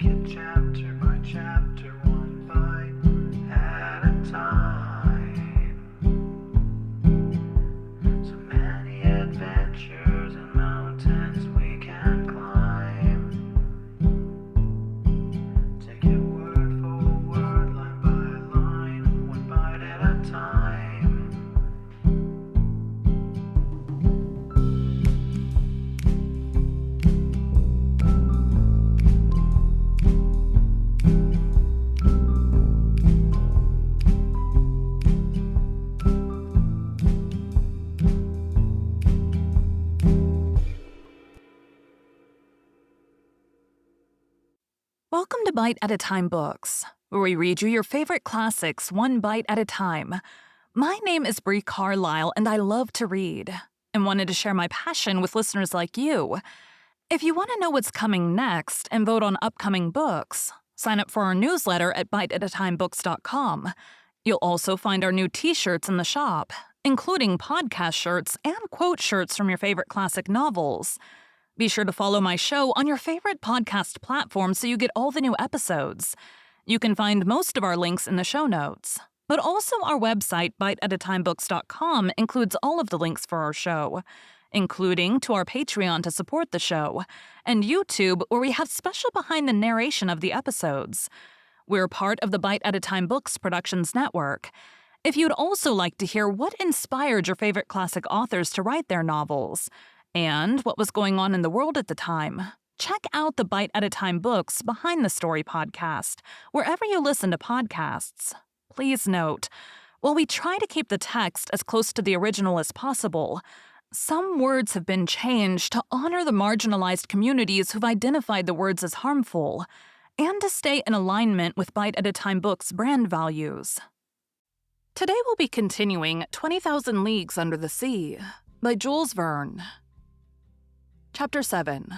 it chapter by chapter, one bite at a time. So many adventures and mountains we can climb. Take it word for word, line by line, one bite at a time. Welcome to Bite at a Time Books, where we read you your favorite classics one bite at a time. My name is Bree Carlile, and I love to read, and wanted to share my passion with listeners like you. If you want to know what's coming next and vote on upcoming books, sign up for our newsletter at biteatatimebooks.com. You'll also find our new t-shirts in the shop, including podcast shirts and quote shirts from your favorite classic novels. Be sure to follow my show on your favorite podcast platform so you get all the new episodes. You can find most of our links in the show notes, but also our website, biteatatimebooks.com, includes all of the links for our show, including to our Patreon to support the show, and YouTube, where we have special behind the narration of the episodes. We're part of the Bite at a Time Books Productions Network. If you'd also like to hear what inspired your favorite classic authors to write their novels, and what was going on in the world at the time, check out the Bite at a Time Books Behind the Story podcast, wherever you listen to podcasts. Please note, while we try to keep the text as close to the original as possible, some words have been changed to honor the marginalized communities who've identified the words as harmful, and to stay in alignment with Bite at a Time Books' brand values. Today we'll be continuing 20,000 Leagues Under the Sea by Jules Verne. Chapter 7.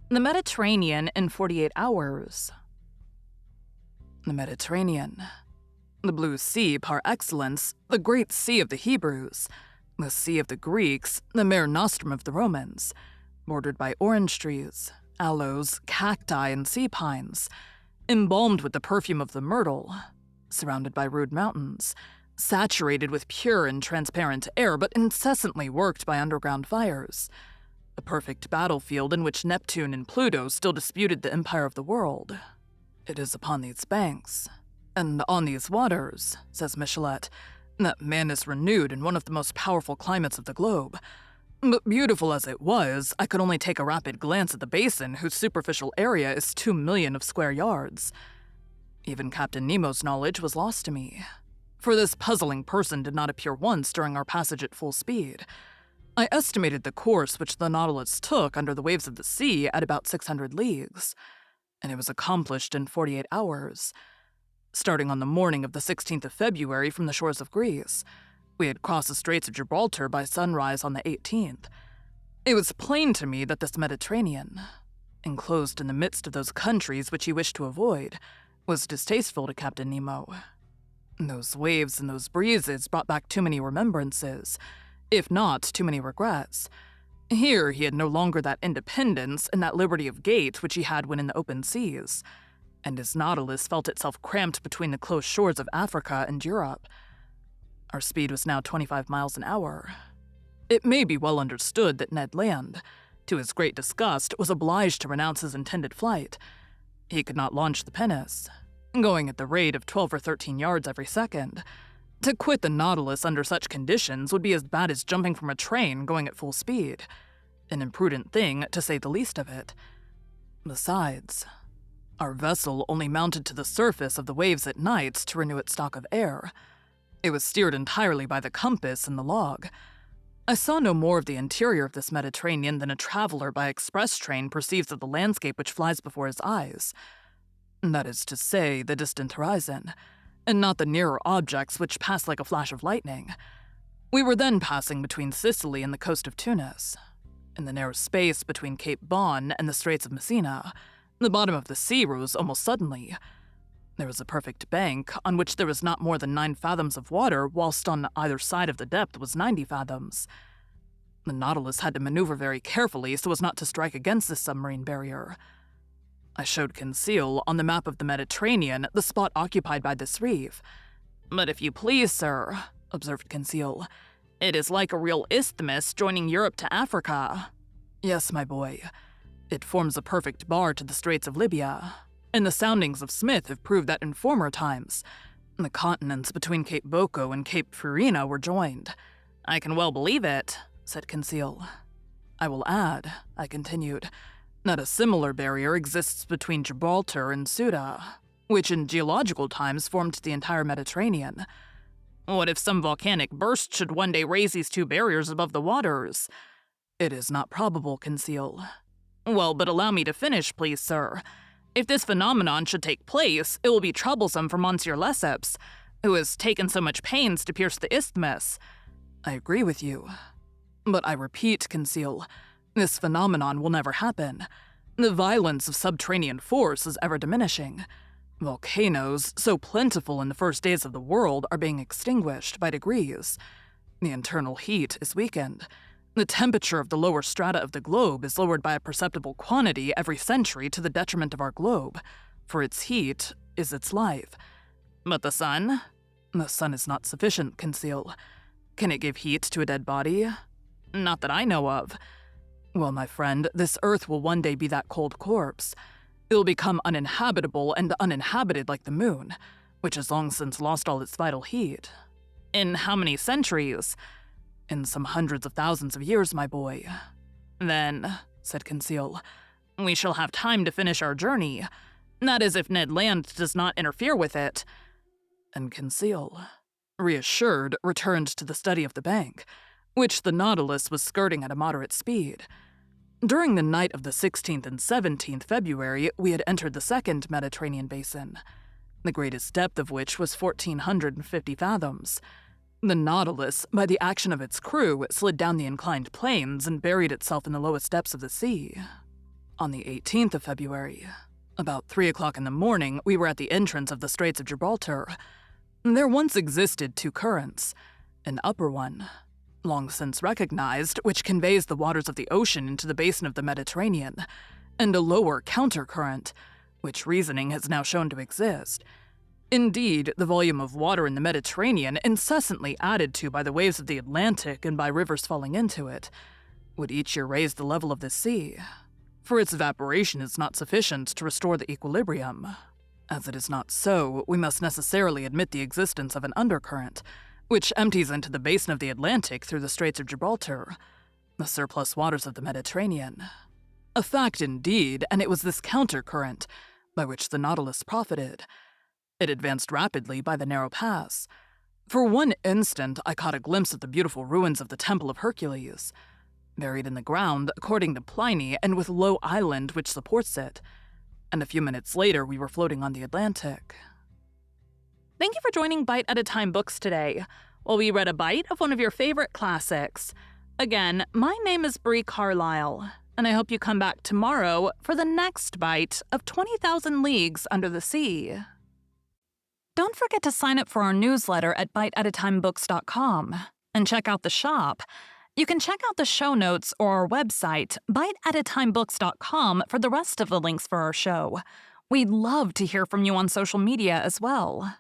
The Mediterranean in 48 Hours. The Mediterranean. The blue sea par excellence, the great sea of the Hebrews, the sea of the Greeks, the mare nostrum of the Romans, bordered by orange trees, aloes, cacti, and sea pines, embalmed with the perfume of the myrtle, surrounded by rude mountains, saturated with pure and transparent air but incessantly worked by underground fires. A perfect battlefield in which Neptune and Pluto still disputed the empire of the world. It is upon these banks, and on these waters, says Michelet, that man is renewed in one of the most powerful climates of the globe. But beautiful as it was, I could only take a rapid glance at the basin, whose superficial area is 2 million of square yards. Even Captain Nemo's knowledge was lost to me, for this puzzling person did not appear once during our passage at full speed. I estimated the course which the Nautilus took under the waves of the sea at about 600 leagues, and it was accomplished in 48 hours. Starting on the morning of the 16th of February from the shores of Greece, we had crossed the Straits of Gibraltar by sunrise on the 18th. It was plain to me that this Mediterranean, enclosed in the midst of those countries which he wished to avoid, was distasteful to Captain Nemo. Those waves and those breezes brought back too many remembrances, if not too many regrets. Here he had no longer that independence and that liberty of gait which he had when in the open seas, and his Nautilus felt itself cramped between the close shores of Africa and Europe. Our speed was now 25 miles an hour. It may be well understood that Ned Land, to his great disgust, was obliged to renounce his intended flight. He could not launch the pinnace, going at the rate of 12 or 13 yards every second. To quit the Nautilus under such conditions would be as bad as jumping from a train going at full speed. An imprudent thing, to say the least of it. Besides, our vessel only mounted to the surface of the waves at night to renew its stock of air. It was steered entirely by the compass and the log. I saw no more of the interior of this Mediterranean than a traveler by express train perceives of the landscape which flies before his eyes. That is to say, the distant horizon, and not the nearer objects which pass like a flash of lightning. We were then passing between Sicily and the coast of Tunis. In the narrow space between Cape Bon and the Straits of Messina, the bottom of the sea rose almost suddenly. There was a perfect bank, on which there was not more than 9 fathoms of water, whilst on either side of the depth was 90 fathoms. The Nautilus had to maneuver very carefully so as not to strike against this submarine barrier. I showed Conseil on the map of the Mediterranean the spot occupied by this reef. But if you please, sir, observed Conseil, it is like a real isthmus joining Europe to Africa. Yes, my boy. It forms a perfect bar to the Straits of Libya, and the soundings of Smith have proved that in former times, the continents between Cape Boko and Cape Furina were joined. I can well believe it, said Conseil. I will add, I continued, that a similar barrier exists between Gibraltar and Ceuta, which in geological times formed the entire Mediterranean. What if some volcanic burst should one day raise these two barriers above the waters? It is not probable, Conseil. Well, but allow me to finish, please, sir. If this phenomenon should take place, it will be troublesome for Monsieur Lesseps, who has taken so much pains to pierce the isthmus. I agree with you. But I repeat, Conseil, this phenomenon will never happen. The violence of subterranean force is ever diminishing. Volcanoes, so plentiful in the first days of the world, are being extinguished by degrees. The internal heat is weakened. The temperature of the lower strata of the globe is lowered by a perceptible quantity every century to the detriment of our globe, for its heat is its life. But the sun? The sun is not sufficient, Conseil. Can it give heat to a dead body? Not that I know of. Well, my friend, this earth will one day be that cold corpse. It will become uninhabitable and uninhabited like the moon, which has long since lost all its vital heat. In how many centuries? In some hundreds of thousands of years, my boy. Then, said Conseil, we shall have time to finish our journey. That is, if Ned Land does not interfere with it. And Conseil, reassured, returned to the study of the bank, which the Nautilus was skirting at a moderate speed. During the night of the 16th and 17th February, we had entered the second Mediterranean basin, the greatest depth of which was 1,450 fathoms. The Nautilus, by the action of its crew, slid down the inclined planes and buried itself in the lowest depths of the sea. On the 18th of February, about 3 o'clock in the morning, we were at the entrance of the Straits of Gibraltar. There once existed two currents, an upper one, long since recognized, which conveys the waters of the ocean into the basin of the Mediterranean, and a lower countercurrent, which reasoning has now shown to exist. Indeed, the volume of water in the Mediterranean, incessantly added to by the waves of the Atlantic and by rivers falling into it, would each year raise the level of the sea, for its evaporation is not sufficient to restore the equilibrium. As it is not so, we must necessarily admit the existence of an undercurrent, which empties into the basin of the Atlantic through the Straits of Gibraltar, the surplus waters of the Mediterranean. A fact indeed, and it was this countercurrent by which the Nautilus profited. It advanced rapidly by the narrow pass. For one instant, I caught a glimpse of the beautiful ruins of the Temple of Hercules, buried in the ground, according to Pliny, and with a low island which supports it. And a few minutes later, we were floating on the Atlantic. Thank you for joining Bite at a Time Books today, while we read a bite of one of your favorite classics. Again, my name is Bree Carlile, and I hope you come back tomorrow for the next bite of 20,000 Leagues Under the Sea. Don't forget to sign up for our newsletter at biteatatimebooks.com and check out the shop. You can check out the show notes or our website, biteatatimebooks.com, for the rest of the links for our show. We'd love to hear from you on social media as well.